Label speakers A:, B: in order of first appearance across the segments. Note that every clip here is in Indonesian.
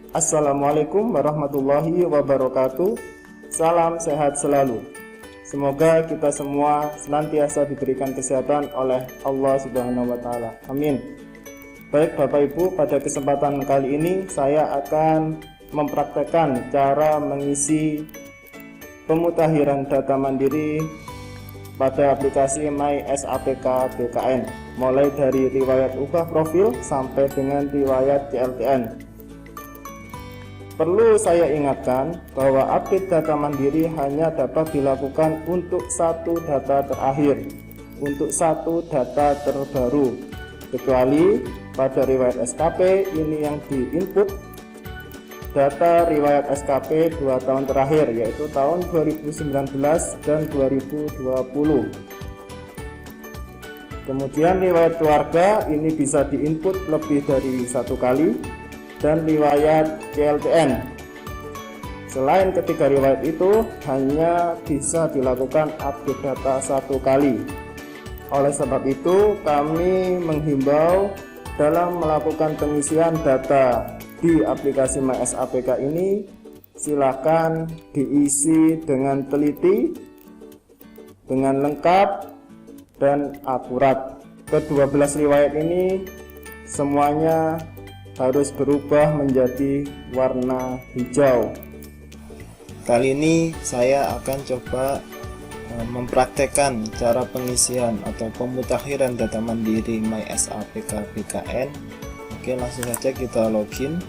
A: Assalamualaikum warahmatullahi wabarakatuh. Salam sehat selalu. Semoga kita semua senantiasa diberikan kesehatan oleh Allah Subhanahu wa taala. Amin. Baik Bapak Ibu, pada kesempatan kali ini saya akan mempraktekkan cara mengisi pemutahiran data mandiri pada aplikasi MySAPK BKN, mulai dari riwayat ubah profil sampai dengan riwayat CLTN. Perlu saya ingatkan bahwa update data mandiri hanya dapat dilakukan untuk satu data terakhir, untuk satu data terbaru, kecuali pada riwayat SKP ini yang diinput data riwayat SKP 2 tahun terakhir, yaitu tahun 2019 dan 2020. Kemudian riwayat keluarga ini bisa diinput lebih dari satu kali, dan riwayat CLTN. Selain ketiga riwayat itu hanya bisa dilakukan update data satu kali. Oleh sebab itu kami menghimbau dalam melakukan pengisian data di aplikasi MySAPK ini, silakan diisi dengan teliti, dengan lengkap dan akurat. Ke-12 riwayat ini semuanya harus berubah menjadi warna hijau. Kali ini saya akan coba mempraktekkan cara pengisian atau pemutakhiran data mandiri MySAPK BKN. Oke, langsung saja kita login.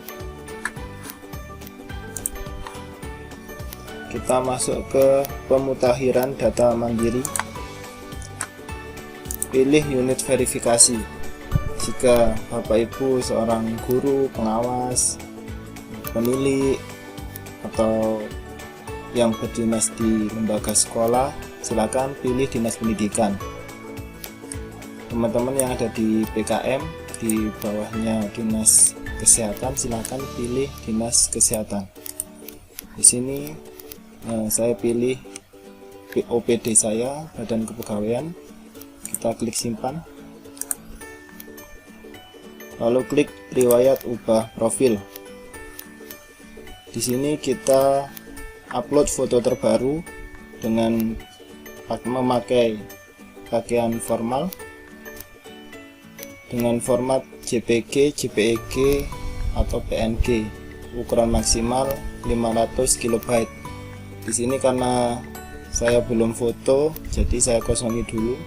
A: Kita masuk ke pemutakhiran data mandiri. Pilih unit verifikasi. Jika Bapak Ibu seorang guru, pengawas, penilik, atau yang berdinas di lembaga sekolah, silakan pilih dinas pendidikan. Teman-teman yang ada di PKM, di bawahnya dinas kesehatan, silakan pilih dinas kesehatan. Di sini saya pilih OPD saya, Badan Kepegawaian. Kita klik simpan. Lalu klik riwayat ubah profil. Di sini kita upload foto terbaru dengan memakai pakaian formal dengan format JPG, JPEG atau PNG, ukuran maksimal 500 KB. Di sini karena saya belum foto, jadi saya kosongi dulu.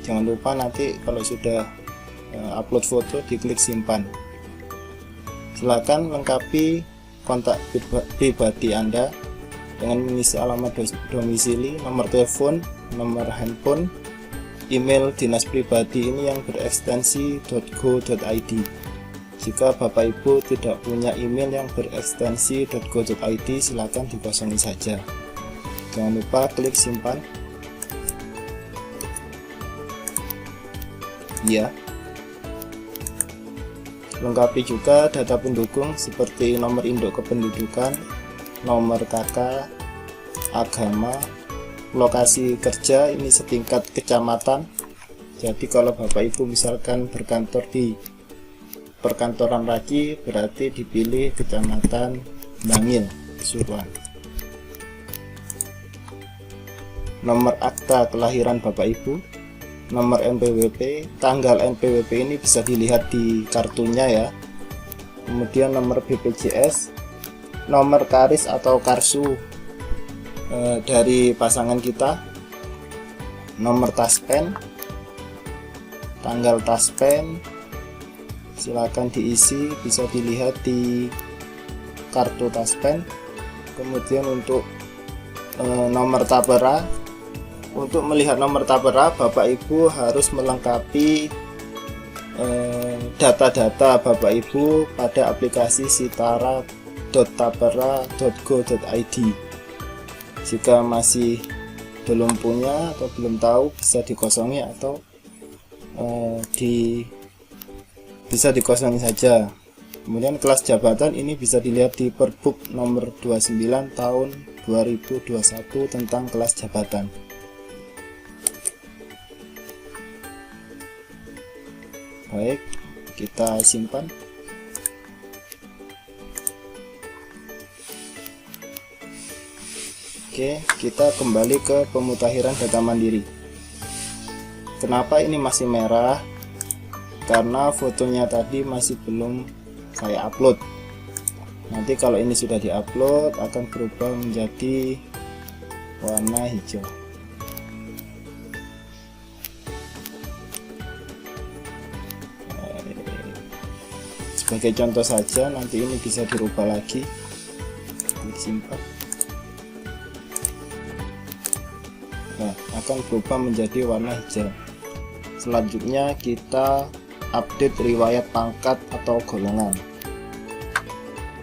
A: Jangan lupa nanti kalau sudah upload foto diklik simpan. Silakan lengkapi kontak pribadi Anda dengan mengisi alamat domisili, nomor telepon, nomor handphone, email dinas pribadi ini yang berekstensi .go.id. Jika Bapak Ibu tidak punya email yang berekstensi .go.id, silakan dikosongi saja. Jangan lupa klik simpan. Ya. Lengkapi juga data pendukung seperti nomor induk kependudukan, nomor KK, agama, lokasi kerja ini setingkat kecamatan. Jadi kalau Bapak Ibu misalkan berkantor di perkantoran Raci, berarti dipilih kecamatan Bangil, Pasuruan. Nomor akta kelahiran Bapak Ibu, nomor NPWP, tanggal NPWP ini bisa dilihat di kartunya ya. Kemudian nomor BPJS, nomor karis atau karsu dari pasangan kita, nomor taspen, tanggal taspen, silakan diisi, bisa dilihat di kartu taspen. Kemudian untuk nomor tapera. Untuk melihat nomor tapera, Bapak Ibu harus melengkapi data-data Bapak Ibu pada aplikasi sitara.tapera.go.id. Jika masih belum punya atau belum tahu, bisa dikosongi atau bisa dikosongi saja. Kemudian kelas jabatan ini bisa dilihat di Perbuk nomor 29 tahun 2021 tentang kelas jabatan. Baik, kita simpan. Oke, kita kembali ke pemutakhiran data mandiri. Kenapa ini masih merah? Karena fotonya tadi masih belum saya upload. Nanti kalau ini sudah diupload akan berubah menjadi warna hijau. Sebagai contoh saja, nanti ini bisa dirubah lagi. Simpan. Nah, akan berubah menjadi warna hijau. Selanjutnya kita update riwayat pangkat atau golongan.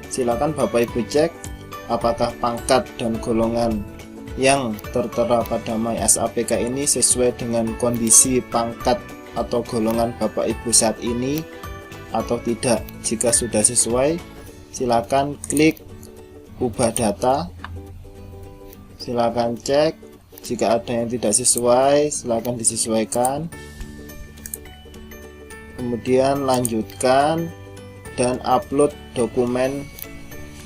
A: Silakan Bapak Ibu cek apakah pangkat dan golongan yang tertera pada MySAPK ini sesuai dengan kondisi pangkat atau golongan Bapak Ibu saat ini atau tidak. Jika sudah sesuai, silakan klik ubah data, silakan cek. Jika ada yang tidak sesuai, silakan disesuaikan, kemudian lanjutkan dan upload dokumen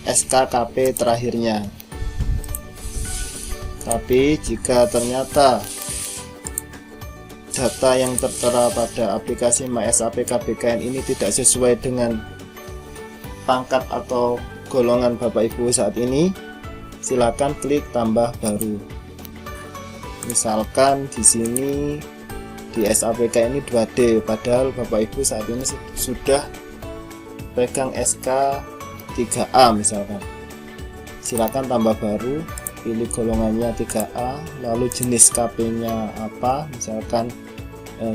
A: SKKP terakhirnya. Tapi jika ternyata data yang tertera pada aplikasi MySAPK BKN ini tidak sesuai dengan pangkat atau golongan Bapak Ibu saat ini, silakan klik tambah baru. Misalkan di sini di SAPK ini 2D, padahal Bapak Ibu saat ini sudah pegang SK 3A misalkan. Silakan tambah baru, pilih golongannya 3A, lalu jenis KP-nya apa, misalkan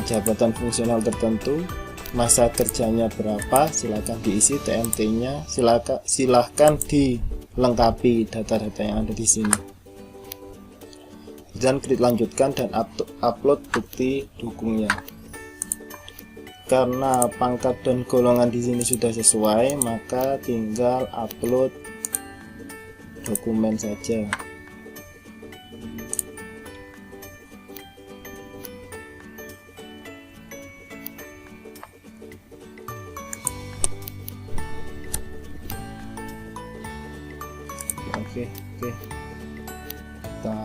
A: jabatan fungsional tertentu, masa kerjanya berapa, silakan diisi TMT-nya, silakan dilengkapi data-data yang ada di sini. Dan klik lanjutkan dan upload bukti dukungnya. Karena pangkat dan golongan di sini sudah sesuai, maka tinggal upload dokumen saja. Oke. Kita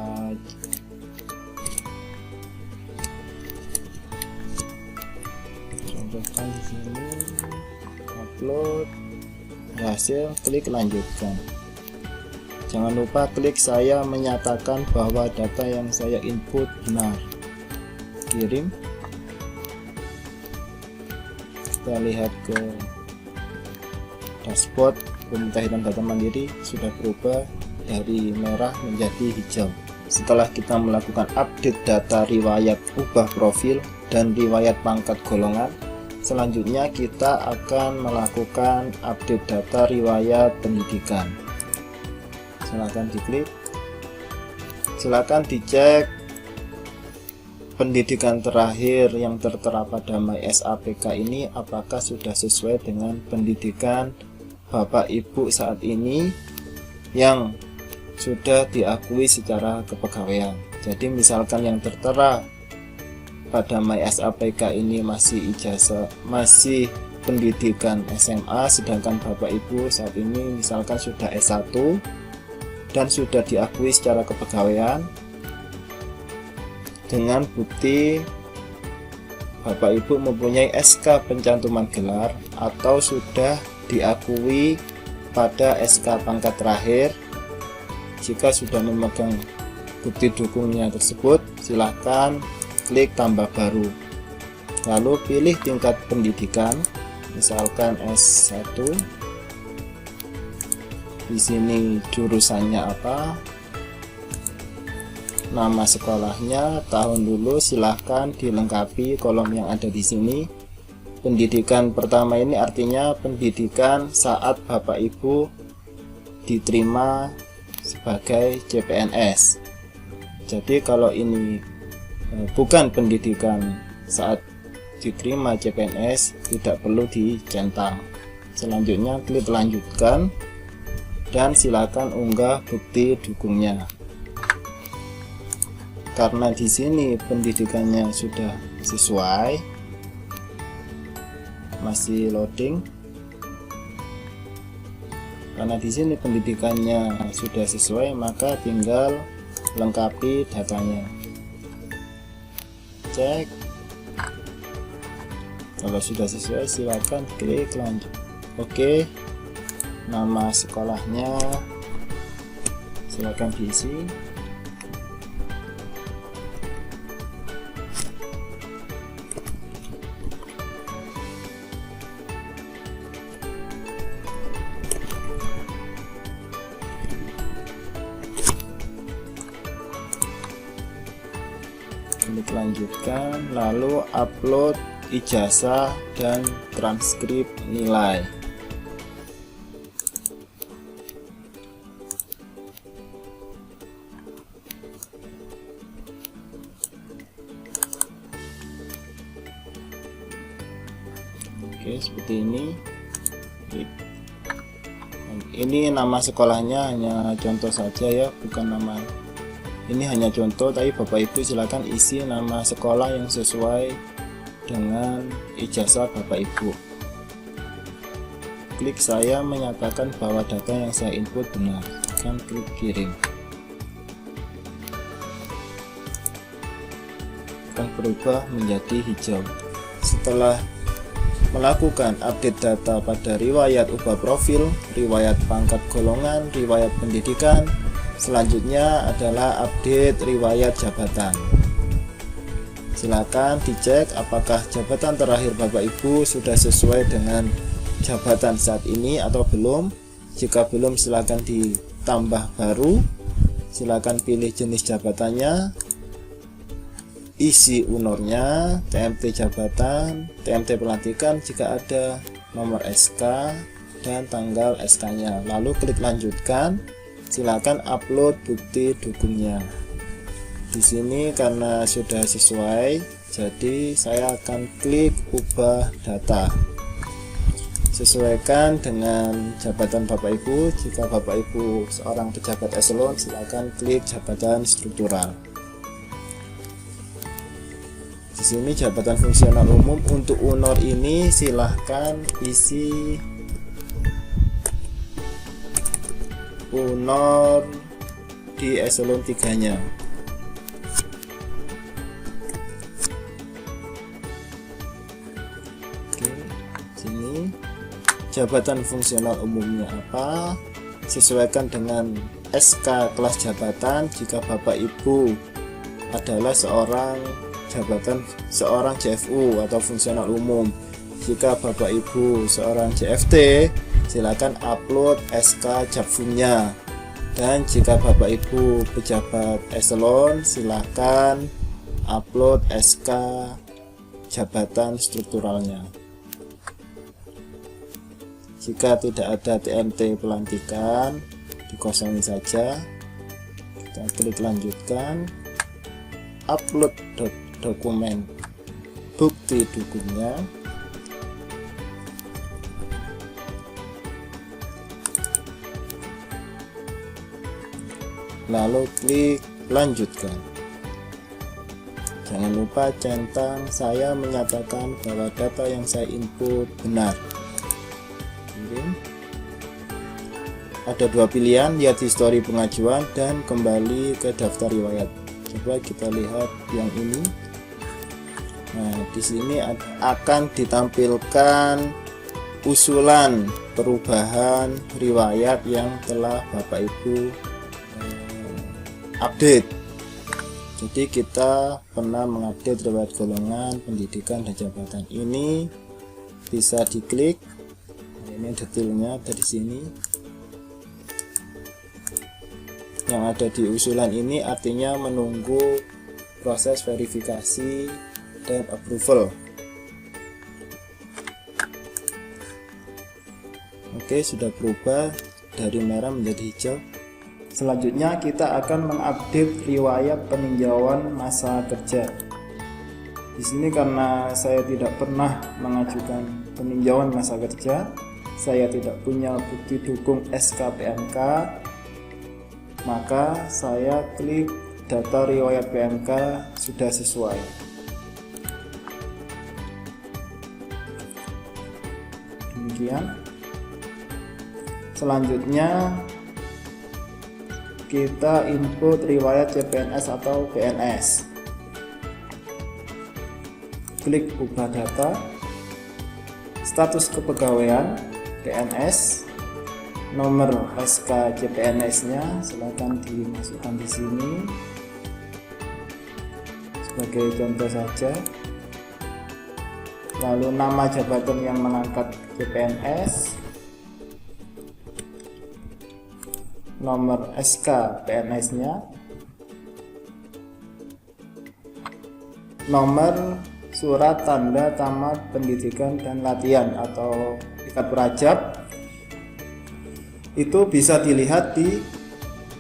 A: contohkan di sini, upload, berhasil, klik lanjutkan. Jangan lupa klik saya menyatakan bahwa data yang saya input benar. Kirim. Kita lihat ke dashboard pemutakhiran data mandiri, sudah berubah dari merah menjadi hijau. Setelah kita melakukan update data riwayat ubah profil dan riwayat pangkat golongan, selanjutnya kita akan melakukan update data riwayat pendidikan. Silakan diklik, silakan dicek pendidikan terakhir yang tertera pada MySAPK ini apakah sudah sesuai dengan pendidikan Bapak Ibu saat ini yang sudah diakui secara kepegawaian. Jadi misalkan yang tertera pada MySAPK ini masih ijazah, masih pendidikan SMA, sedangkan Bapak Ibu saat ini misalkan sudah S1 dan sudah diakui secara kepegawaian dengan bukti Bapak Ibu mempunyai SK pencantuman gelar atau sudah diakui pada SK pangkat terakhir. Jika sudah memegang bukti dukungnya tersebut, silahkan klik tambah baru, lalu pilih tingkat pendidikan, misalkan S1. Di sini jurusannya apa, nama sekolahnya, tahun lulus, silahkan dilengkapi kolom yang ada di sini. Pendidikan pertama ini artinya pendidikan saat Bapak Ibu diterima sebagai CPNS. Jadi kalau ini bukan pendidikan saat diterima CPNS, tidak perlu dicentang. Selanjutnya klik lanjutkan dan silakan unggah bukti dukungnya. Karena di sini pendidikannya sudah sesuai, masih loading. Karena di sini pendidikannya sudah sesuai, maka tinggal lengkapi datanya. Cek. Kalau sudah sesuai silakan klik lanjut. Oke, nama sekolahnya silakan diisi. Klik lanjutkan, lalu upload ijazah dan transkrip nilai. Oke, seperti ini. Ini nama sekolahnya hanya contoh saja ya, bukan nama. Ini hanya contoh, tapi Bapak Ibu silakan isi nama sekolah yang sesuai dengan ijazah Bapak Ibu. Klik saya menyatakan bahwa data yang saya input benar. Akan klik kirim. Akan berubah menjadi hijau. Setelah melakukan update data pada riwayat ubah profil, riwayat pangkat golongan, riwayat pendidikan, selanjutnya adalah update riwayat jabatan. Silakan dicek apakah jabatan terakhir Bapak Ibu sudah sesuai dengan jabatan saat ini atau belum. Jika belum, silakan ditambah baru. Silakan pilih jenis jabatannya, isi UNOR-nya, TMT jabatan, TMT pelantikan jika ada, nomor SK, dan tanggal SK-nya. Lalu klik lanjutkan. Silakan upload bukti dukungnya. Di sini karena sudah sesuai, jadi saya akan klik ubah data. Sesuaikan dengan jabatan Bapak Ibu. Jika Bapak Ibu seorang pejabat eselon, silakan klik jabatan struktural. Di sini jabatan fungsional umum. Untuk UNOR ini silahkan isi UNOR di eselon 3-nya. Oke, sini jabatan fungsional umumnya apa? Sesuaikan dengan SK kelas jabatan. Jika Bapak Ibu adalah seorang CFU atau fungsional umum. Jika Bapak Ibu seorang CFT, silakan upload SK Japfumnya. Dan jika Bapak Ibu pejabat eselon, silakan upload SK jabatan strukturalnya. Jika tidak ada TMT pelantikan, dikosongin saja. Kita klik lanjutkan, upload dokumen bukti dukungnya. Lalu klik lanjutkan. Jangan lupa centang saya menyatakan bahwa data yang saya input benar. Kirim. Ada dua pilihan, lihat histori pengajuan dan kembali ke daftar riwayat. Coba kita lihat yang ini. Nah, di sini akan ditampilkan usulan perubahan riwayat yang telah Bapak Ibu update. Jadi kita pernah mengupdate riwayat golongan, pendidikan, dan jabatan. Ini bisa diklik. Ini detailnya ada di sini. Yang ada di usulan ini artinya menunggu proses verifikasi dan approval. Oke, sudah berubah dari merah menjadi hijau. Selanjutnya kita akan mengupdate riwayat peninjauan masa kerja. Di sini karena saya tidak pernah mengajukan peninjauan masa kerja, saya tidak punya bukti dukung SK-PMK, maka saya klik data riwayat PMK sudah sesuai. Demikian. Selanjutnya kita input riwayat CPNS atau PNS. Klik ubah data, status kepegawaian PNS, nomor SK CPNS-nya silakan dimasukkan di sini sebagai contoh saja. Lalu nama jabatan yang mengangkat CPNS, nomor SK PNS-nya, nomor surat tanda tamat pendidikan dan latihan atau ikat prajab. Itu bisa dilihat di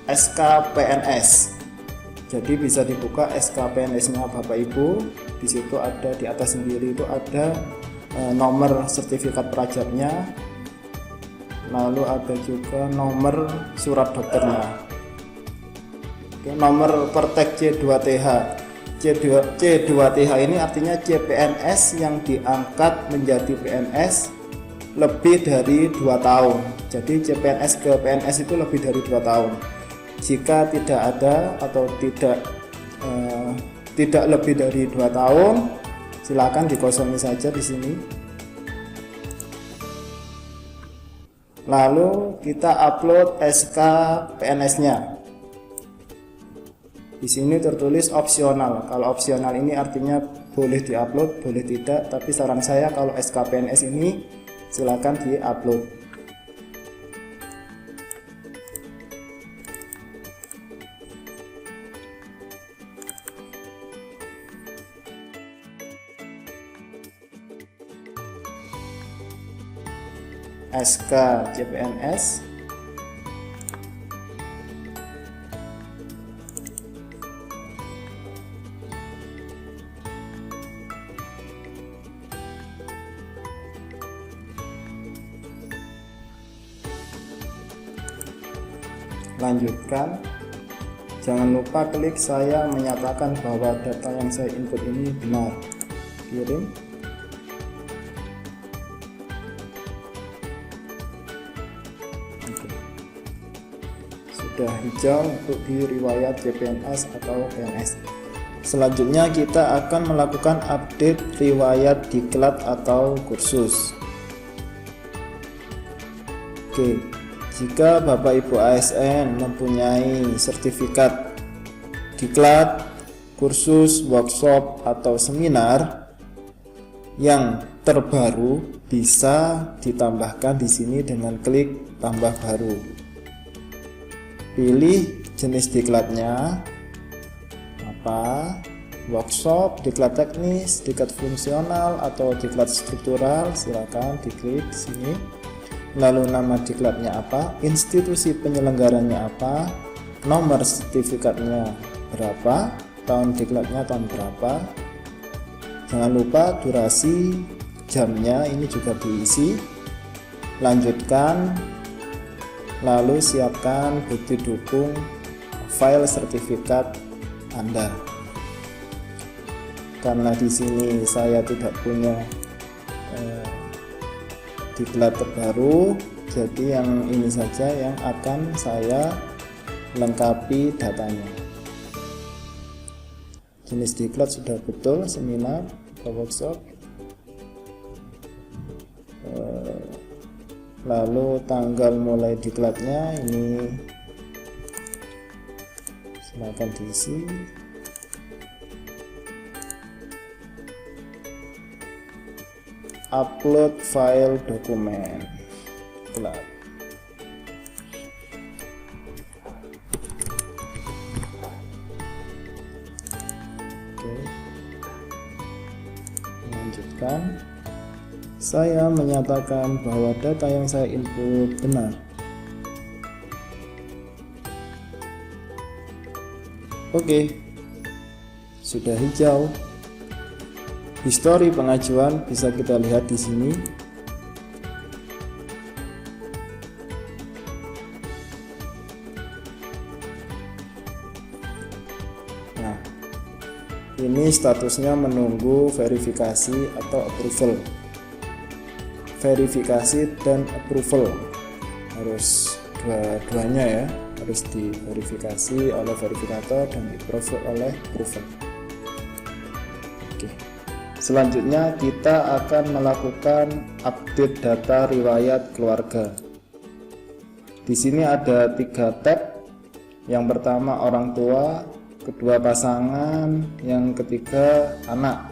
A: SK PNS. Jadi bisa dibuka SK PNS-nya Bapak Ibu. Di situ ada, di atas sendiri itu ada nomor sertifikat prajabnya. Lalu ada juga nomor surat dokternya. Oke, nomor pertek C2TH. C2TH ini artinya CPNS yang diangkat menjadi PNS lebih dari 2 tahun. Jadi CPNS ke PNS itu lebih dari 2 tahun. Jika tidak ada atau tidak lebih dari 2 tahun, silakan dikosongi saja di sini. Lalu kita upload SK PNS-nya. Di sini tertulis opsional. Kalau opsional ini artinya boleh diupload, boleh tidak. Tapi saran saya kalau SK PNS ini silakan diupload. SK CPNS, lanjutkan. Jangan lupa klik saya menyatakan bahwa data yang saya input ini benar. Kirim. Oke. Sudah hijau untuk di riwayat CPNS atau PNS. Selanjutnya kita akan melakukan update riwayat diklat atau kursus. Oke. Jika Bapak Ibu ASN mempunyai sertifikat diklat, kursus, workshop, atau seminar yang terbaru, bisa ditambahkan di sini dengan klik tambah baru. Pilih jenis diklatnya apa, workshop, diklat teknis, diklat fungsional, atau diklat struktural, silakan diklik sini. Lalu nama diklatnya apa, institusi penyelenggaranya apa, nomor sertifikatnya berapa, tahun diklatnya tahun berapa. Jangan lupa durasi jamnya ini juga diisi. Lanjutkan, lalu siapkan bukti dukung file sertifikat Anda. Karena di sini saya tidak punya diklat terbaru, jadi yang ini saja yang akan saya lengkapi datanya. Jenis diklat sudah betul, seminar atau workshop. Lalu tanggal mulai diklatnya ini silakan diisi. Upload file dokumen diklat. Oke. Lanjutkan. Saya menyatakan bahwa data yang saya input benar. Oke. Sudah hijau. Histori pengajuan bisa kita lihat di sini. Nah, ini statusnya menunggu verifikasi atau approval. Verifikasi dan approval harus dua-duanya ya, harus diverifikasi oleh verifikator dan di-approve oleh approver. Oke. Selanjutnya kita akan melakukan update data riwayat keluarga. Di sini ada 3 tab. Yang pertama orang tua, kedua pasangan, yang ketiga anak.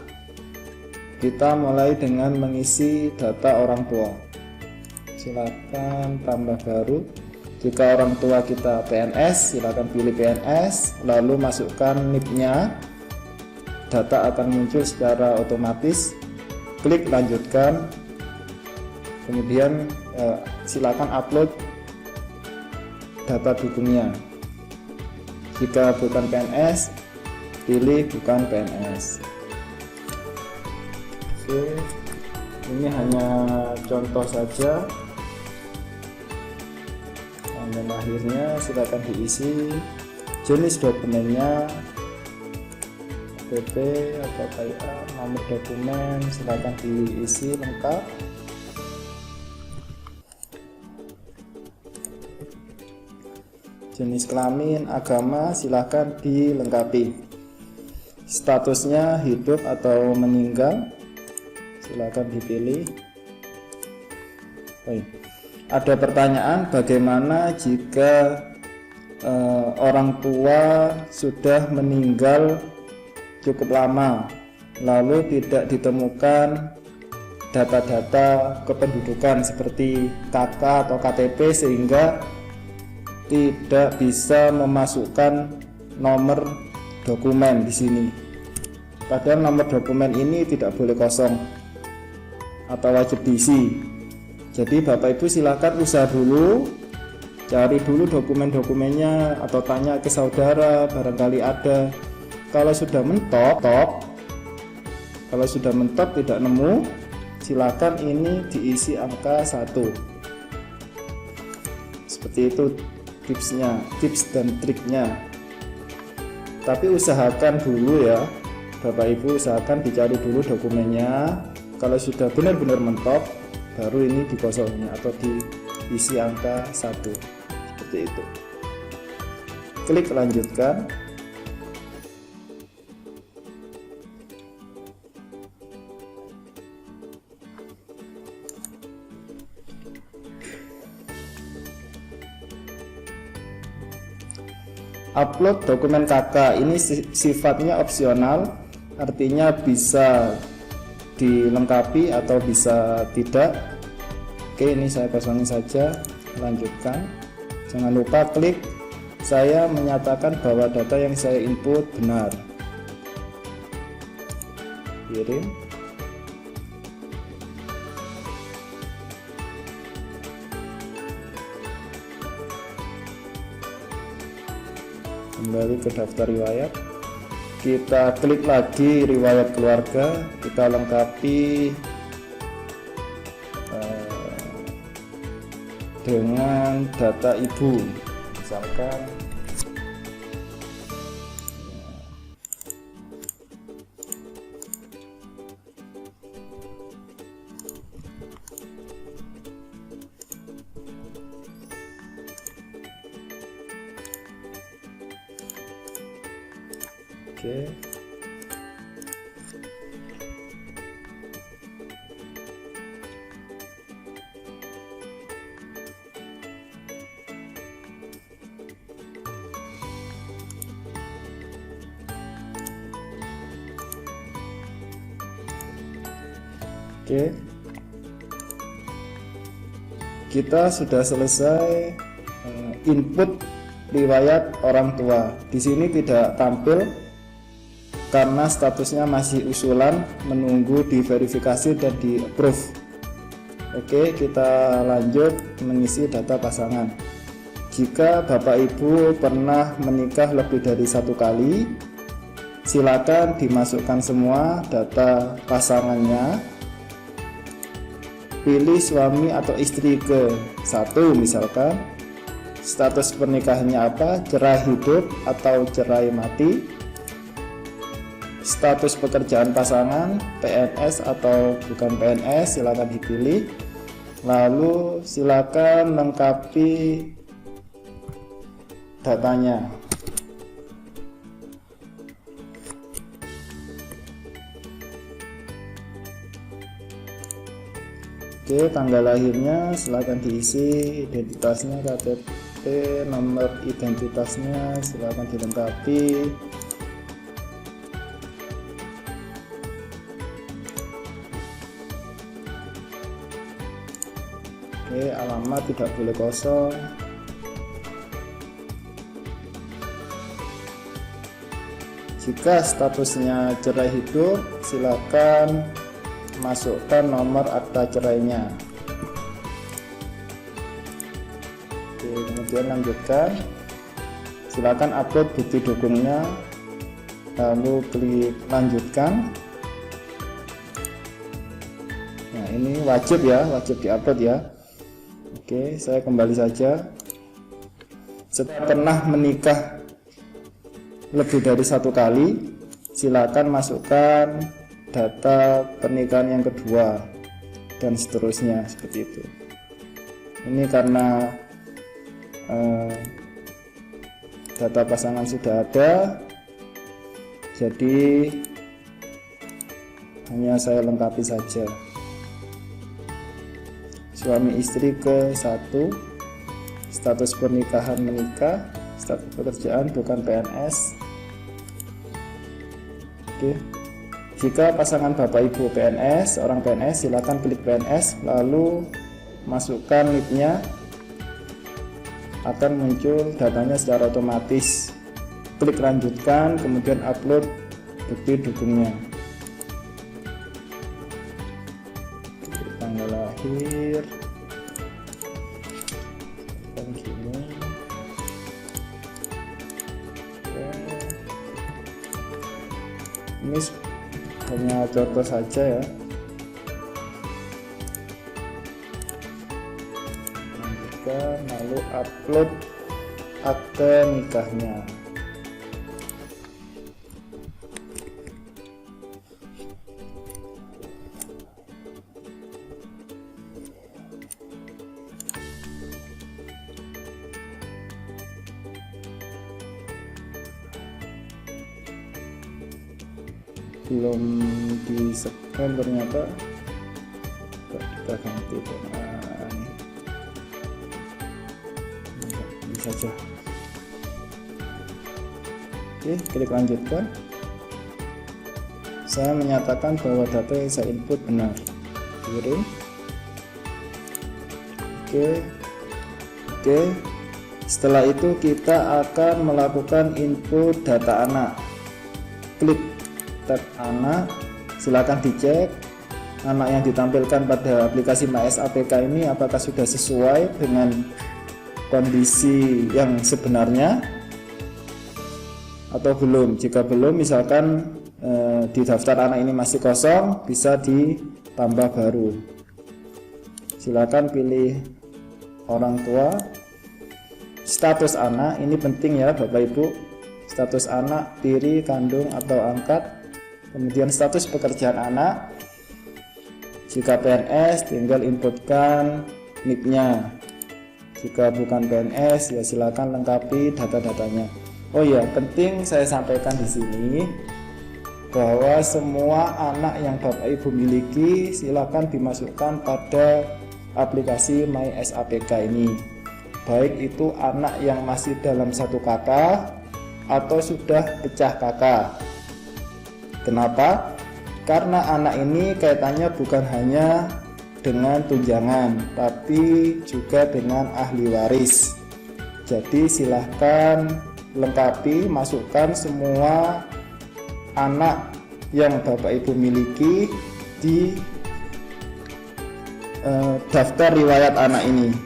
A: Kita mulai dengan mengisi data orang tua. Silakan tambah baru. Jika orang tua kita PNS, silakan pilih PNS, lalu masukkan NIP-nya. Data akan muncul secara otomatis. Klik lanjutkan. Kemudian silakan upload data dukungnya. Jika bukan PNS, pilih bukan PNS. Oke, ini hanya contoh saja. Tanggal lahirnya silakan diisi, jenis dokumennya KTP atau KIA, nomor dokumen silakan diisi lengkap. Jenis kelamin, agama silakan dilengkapi. Statusnya hidup atau meninggal silakan dipilih. Baik. Ada pertanyaan, bagaimana jika orang tua sudah meninggal cukup lama lalu tidak ditemukan data-data kependudukan seperti KK atau KTP, sehingga tidak bisa memasukkan nomor dokumen di sini. Padahal nomor dokumen ini tidak boleh kosong atau wajib diisi. Jadi Bapak Ibu silakan usaha dulu, cari dulu dokumen-dokumennya atau tanya ke saudara barangkali ada. Kalau sudah mentok tidak nemu, silakan ini diisi angka 1. Seperti itu tipsnya, tips dan triknya. Tapi usahakan dulu ya Bapak Ibu, usahakan dicari dulu dokumennya. Kalau sudah benar-benar mentok, baru ini dikosongnya atau diisi angka 1. Seperti itu. Klik lanjutkan. Upload dokumen KK ini sifatnya opsional, artinya bisa dilengkapi atau bisa tidak. Oke, ini saya kosongin saja. Lanjutkan. Jangan lupa klik saya menyatakan bahwa data yang saya input benar. Kirim. Kembali ke daftar riwayat, kita klik lagi riwayat keluarga, kita lengkapi dengan data ibu, misalkan Oke. Oke. Kita sudah selesai input riwayat orang tua. Di sini tidak tampil karena statusnya masih usulan, menunggu diverifikasi dan di approve. Oke, kita lanjut mengisi data pasangan. Jika Bapak Ibu pernah menikah lebih dari 1 kali, silakan dimasukkan semua data pasangannya. Pilih suami atau istri ke 1 misalkan. Status pernikahannya apa? Cerai hidup atau cerai mati. Status pekerjaan pasangan, PNS atau bukan PNS, silakan dipilih. Lalu silakan lengkapi datanya. Oke, tanggal lahirnya silakan diisi, identitasnya KTP, nomor identitasnya silakan dilengkapi. Oke, alamat tidak boleh kosong. Jika statusnya cerai hidup, silakan masukkan nomor akta cerainya. Oke, kemudian lanjutkan. Silakan upload bukti dukungnya, lalu klik lanjutkan. Nah, ini wajib ya, wajib diupload ya. Oke, saya kembali saja. Setelah pernah menikah lebih dari 1 kali, silakan masukkan data pernikahan yang kedua dan seterusnya seperti itu. Ini karena data pasangan sudah ada, jadi hanya saya lengkapi saja. Suami istri ke-1, status pernikahan menikah, status pekerjaan bukan PNS. Oke. Jika pasangan Bapak Ibu PNS, orang PNS, silakan klik PNS lalu masukkan NIP-nya, akan muncul datanya secara otomatis. Klik lanjutkan, kemudian upload bukti dukungnya. Tanggal lahir kan gini. Ini hanya contoh saja ya. Lanjutkan, lalu upload akte nikahnya. Belum di scan ternyata, kita ganti dengan ini saja. Oke, klik lanjutkan. Saya menyatakan bahwa data yang saya input benar. Kirim. Oke. Setelah itu kita akan melakukan input data anak. Klik tab anak, silakan dicek anak yang ditampilkan pada aplikasi MySAPK ini apakah sudah sesuai dengan kondisi yang sebenarnya atau belum. Jika belum, misalkan di daftar anak ini masih kosong, bisa ditambah baru. Silakan pilih orang tua. Status anak ini penting ya Bapak Ibu. Status anak tiri, kandung atau angkat. Kemudian status pekerjaan anak. Jika PNS, tinggal inputkan NIP-nya. Jika bukan PNS, ya silakan lengkapi data-datanya. Oh ya, penting saya sampaikan di sini bahwa semua anak yang Bapak Ibu miliki silakan dimasukkan pada aplikasi MySAPK ini. Baik itu anak yang masih dalam satu kakak atau sudah pecah kakak. Kenapa? Karena anak ini kaitannya bukan hanya dengan tunjangan, tapi juga dengan ahli waris. Jadi silahkan lengkapi, masukkan semua anak yang Bapak Ibu miliki di daftar riwayat anak ini.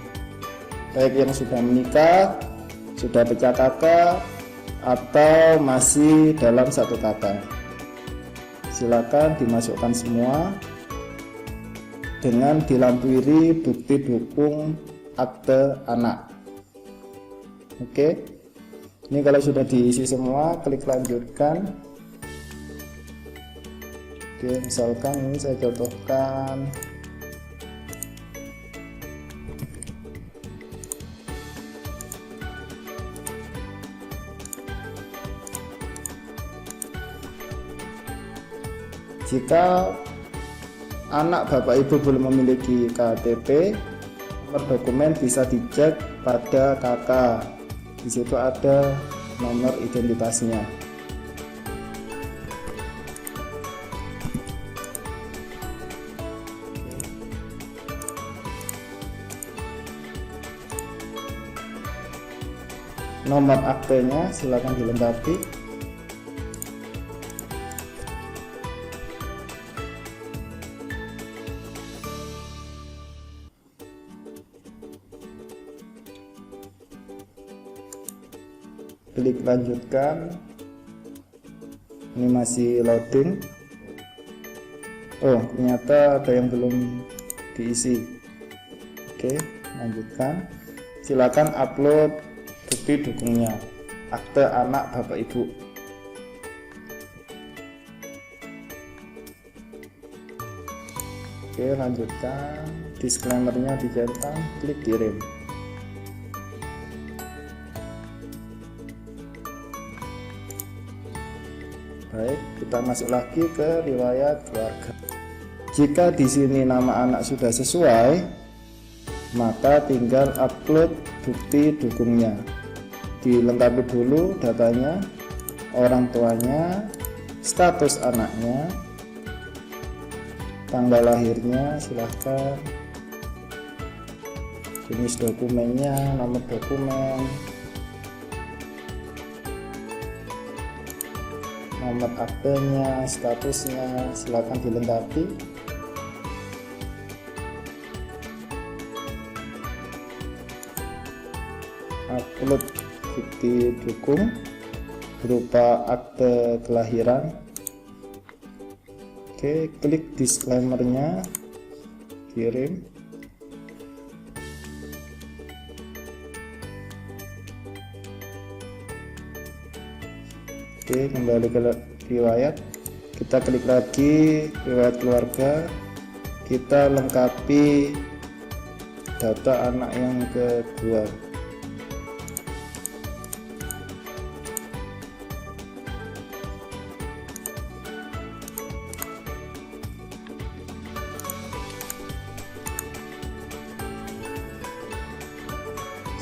A: Baik yang sudah menikah, sudah pecah kakak, atau masih dalam satu kakak. Silakan dimasukkan semua dengan dilampiri bukti dukung akte anak. Oke, ini kalau sudah diisi semua, klik lanjutkan. Oke, misalkan ini saya contohkan Jika anak bapak ibu belum memiliki KTP, nomor dokumen bisa dicek pada KK. Di situ ada nomor identitasnya. Nomor aktenya silakan dilengkapi. Klik lanjutkan. Ini masih loading. Oh, ternyata ada yang belum diisi. Oke, lanjutkan. Silakan upload bukti dukungnya, akte anak bapak ibu. Oke, lanjutkan. Disclaimernya dicetak, klik kirim. Baik, kita masuk lagi ke riwayat keluarga. Jika di sini nama anak sudah sesuai, maka tinggal upload bukti dukungnya. Dilengkapi dulu datanya, orang tuanya, status anaknya, tanggal lahirnya silahkan, jenis dokumennya, nomor dokumen, nomor aktenya, statusnya silahkan dilengkapi. Upload bukti dukung berupa akte kelahiran. Oke, klik disclaimernya, kirim. Oke, kembali ke riwayat. Kita klik lagi riwayat keluarga. Kita lengkapi data anak yang kedua.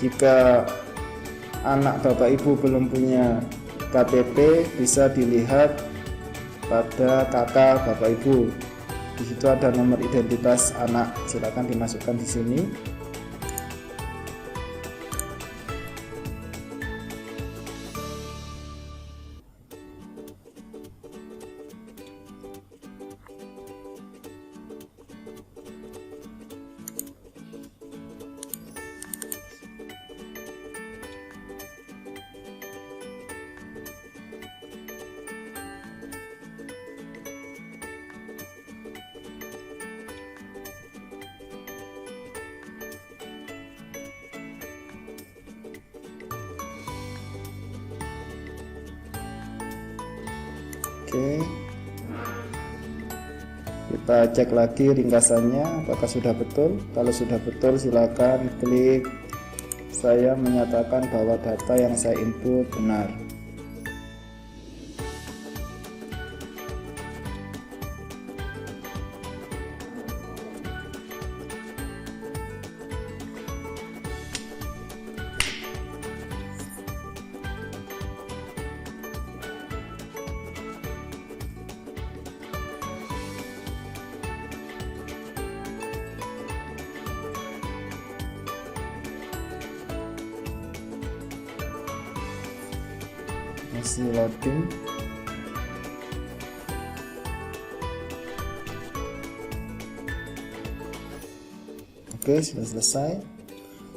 A: Jika anak bapak ibu belum punya KTP, bisa dilihat pada KK bapak ibu. Di situ ada nomor identitas anak, silakan dimasukkan di sini. Oke, kita cek lagi ringkasannya apakah sudah betul. Kalau sudah betul, silakan klik saya menyatakan bahwa data yang saya input benar. Masih loading. Oke, sudah selesai.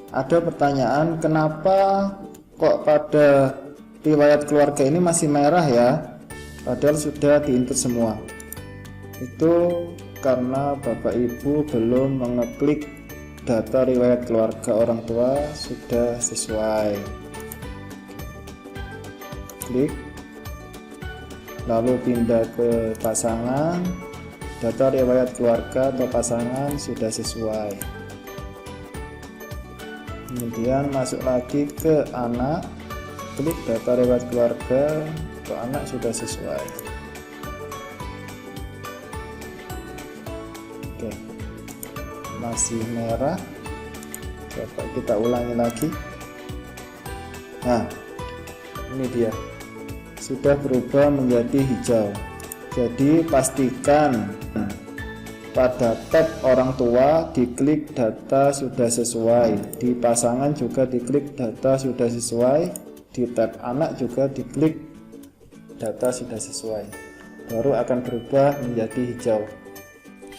A: Ada pertanyaan, kenapa kok pada riwayat keluarga ini masih merah ya, padahal sudah diinput semua? Itu karena bapak ibu belum mengeklik data riwayat keluarga orang tua sudah sesuai. Klik, lalu pindah ke pasangan, data riwayat keluarga atau pasangan sudah sesuai. Kemudian masuk lagi ke anak, klik data riwayat keluarga atau anak sudah sesuai. Oke, masih merah. Coba kita ulangi lagi. Nah, ini dia sudah berubah menjadi hijau. Jadi pastikan pada tab orang tua diklik data sudah sesuai, di pasangan juga diklik data sudah sesuai, di tab anak juga diklik data sudah sesuai, baru akan berubah menjadi hijau.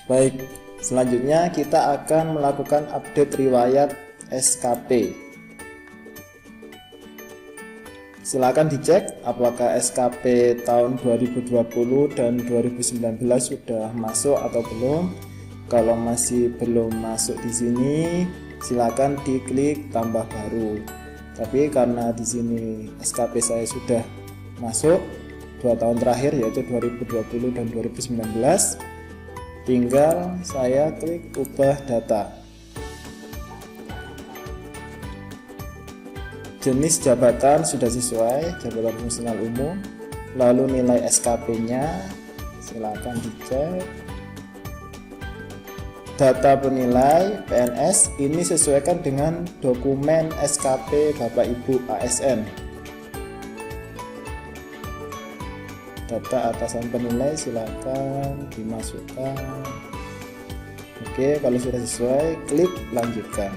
A: Baik, selanjutnya kita akan melakukan update riwayat SKP. Silakan dicek apakah SKP tahun 2020 dan 2019 sudah masuk atau belum. Kalau masih belum masuk di sini, silakan diklik tambah baru. Tapi karena di sini SKP saya sudah masuk 2 tahun terakhir, yaitu 2020 dan 2019, tinggal saya klik ubah data. Jenis jabatan sudah sesuai, jabatan fungsional umum. Lalu nilai SKP-nya silakan dicek. Data penilai PNS ini sesuaikan dengan dokumen SKP Bapak Ibu ASN. Data atasan penilai silakan dimasukkan. Oke, kalau sudah sesuai, klik lanjutkan.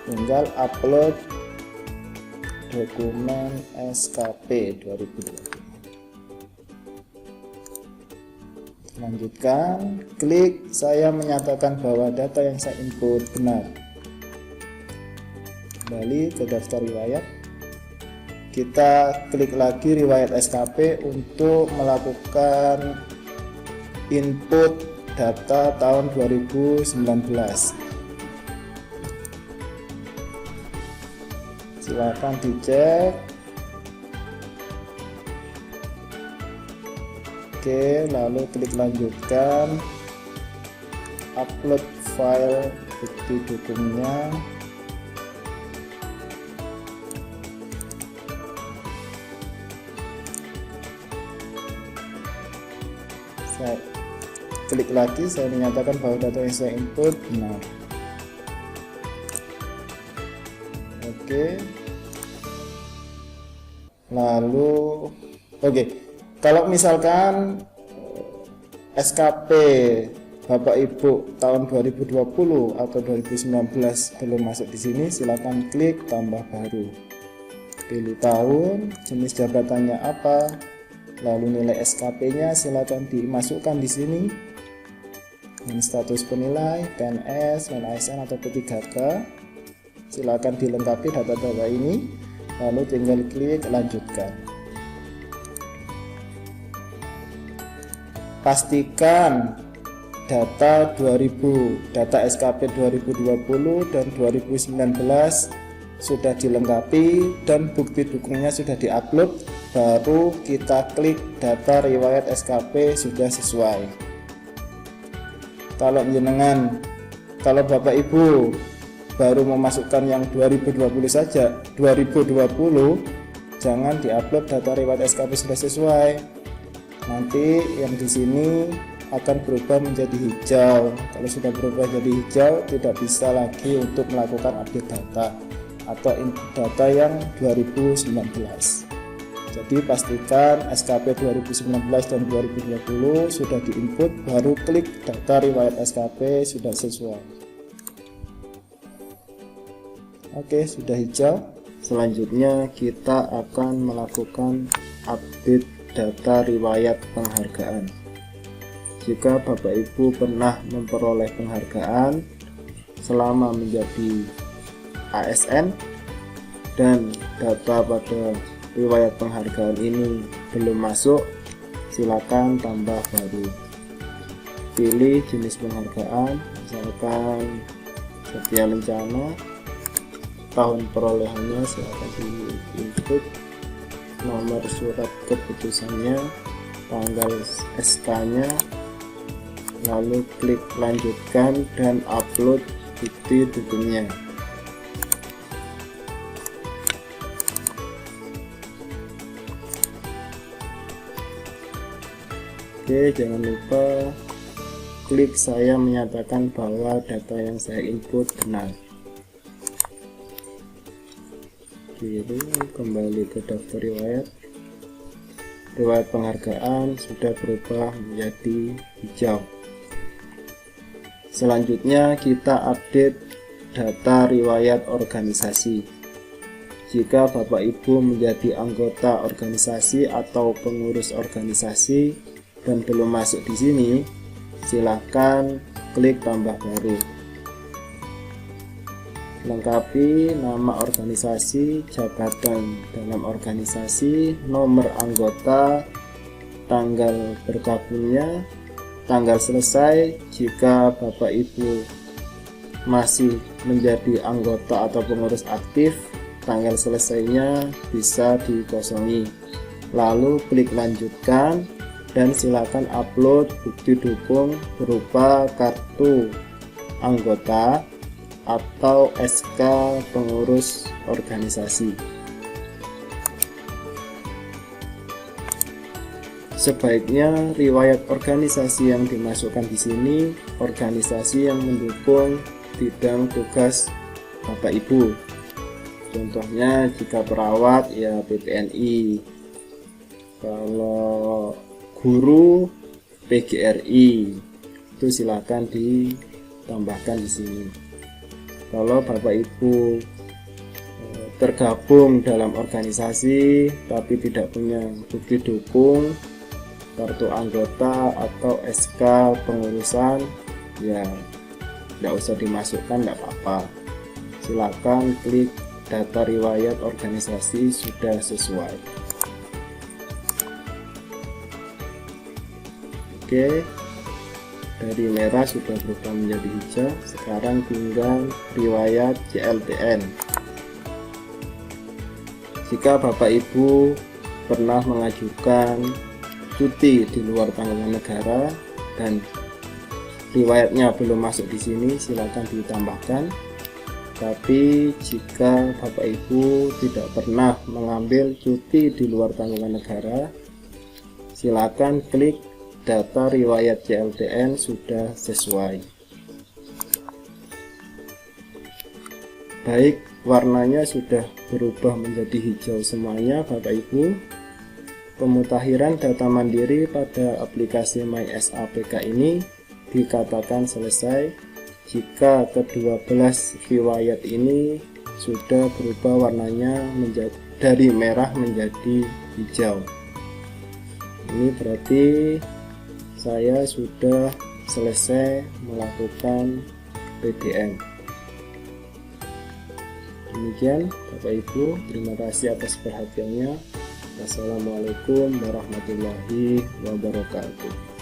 A: Tinggal upload dokumen SKP 2020. Lanjutkan, klik saya menyatakan bahwa data yang saya input benar. Kembali ke daftar riwayat. Kita klik lagi riwayat SKP untuk melakukan input data tahun 2019. Silakan dicek. Oke, lalu klik lanjutkan. Upload file bukti dukungnya. Saya klik lagi, saya menyatakan bahwa data yang saya input benar. Oke. Lalu kalau misalkan SKP Bapak Ibu tahun 2020 atau 2019 belum masuk di sini, silakan klik tambah baru. Pilih tahun, jenis jabatannya apa, lalu nilai SKP-nya silakan dimasukkan di sini. Dan status penilai, PNS, ASN atau P3K. Silakan dilengkapi data-data ini, lalu tinggal klik lanjutkan. Pastikan data SKP 2020 dan 2019 sudah dilengkapi dan bukti dukungnya sudah diupload, baru kita klik data riwayat SKP sudah sesuai. Kalau Bapak Ibu baru memasukkan yang 2020 saja, 2020 jangan diupload data riwayat SKP sudah sesuai. Nanti yang di sini akan berubah menjadi hijau. Kalau sudah berubah jadi hijau, tidak bisa lagi untuk melakukan update data atau input data yang 2019. Jadi pastikan SKP 2019 dan 2020 sudah diinput, baru klik data riwayat SKP sudah sesuai. Oke, sudah hijau. Selanjutnya kita akan melakukan update data riwayat penghargaan. Jika Bapak Ibu pernah memperoleh penghargaan selama menjadi ASN dan data pada riwayat penghargaan ini belum masuk, silakan tambah baru. Pilih jenis penghargaan, misalkan Satya Lencana. Tahun perolehannya silakan diinput, nomor surat keputusannya, tanggal SK-nya, lalu klik lanjutkan dan upload bukti dukungnya. Oke, jangan lupa klik saya menyatakan bahwa data yang saya input benar. Kiri, kembali ke daftar riwayat. Riwayat penghargaan sudah berubah menjadi hijau. Selanjutnya kita update data riwayat organisasi. Jika Bapak Ibu menjadi anggota organisasi atau pengurus organisasi dan belum masuk di sini, silahkan klik tambah baru. Lengkapi nama organisasi, jabatan dalam organisasi, nomor anggota, tanggal bergabungnya, tanggal selesai. Jika Bapak Ibu masih menjadi anggota atau pengurus aktif, tanggal selesainya bisa dikosongi. Lalu klik lanjutkan dan silakan upload bukti dukung berupa kartu anggota atau SK pengurus organisasi. Sebaiknya riwayat organisasi yang dimasukkan di sini organisasi yang mendukung bidang tugas Bapak Ibu. Contohnya jika perawat ya PPNI, kalau guru PGRI, itu silakan ditambahkan di sini. Kalau Bapak Ibu tergabung dalam organisasi tapi tidak punya bukti dukung, kartu anggota atau SK pengurusan, ya tidak usah dimasukkan, tidak apa-apa. Silakan klik data riwayat organisasi sudah sesuai. Oke, dari merah sudah berubah menjadi hijau. Sekarang tinggal riwayat CLTN. Jika Bapak Ibu pernah mengajukan cuti di luar tanggungan negara dan riwayatnya belum masuk di sini, silakan ditambahkan. Tapi jika Bapak Ibu tidak pernah mengambil cuti di luar tanggungan negara, silakan klik data riwayat CLTN sudah sesuai. Baik, warnanya sudah berubah menjadi hijau semuanya Bapak Ibu. Pemutakhiran data mandiri pada aplikasi MySAPK ini dikatakan selesai jika ke-12 riwayat ini sudah berubah warnanya dari merah menjadi hijau. Ini berarti saya sudah selesai melakukan PDM. Demikian Bapak Ibu, terima kasih atas perhatiannya. Wassalamualaikum warahmatullahi wabarakatuh.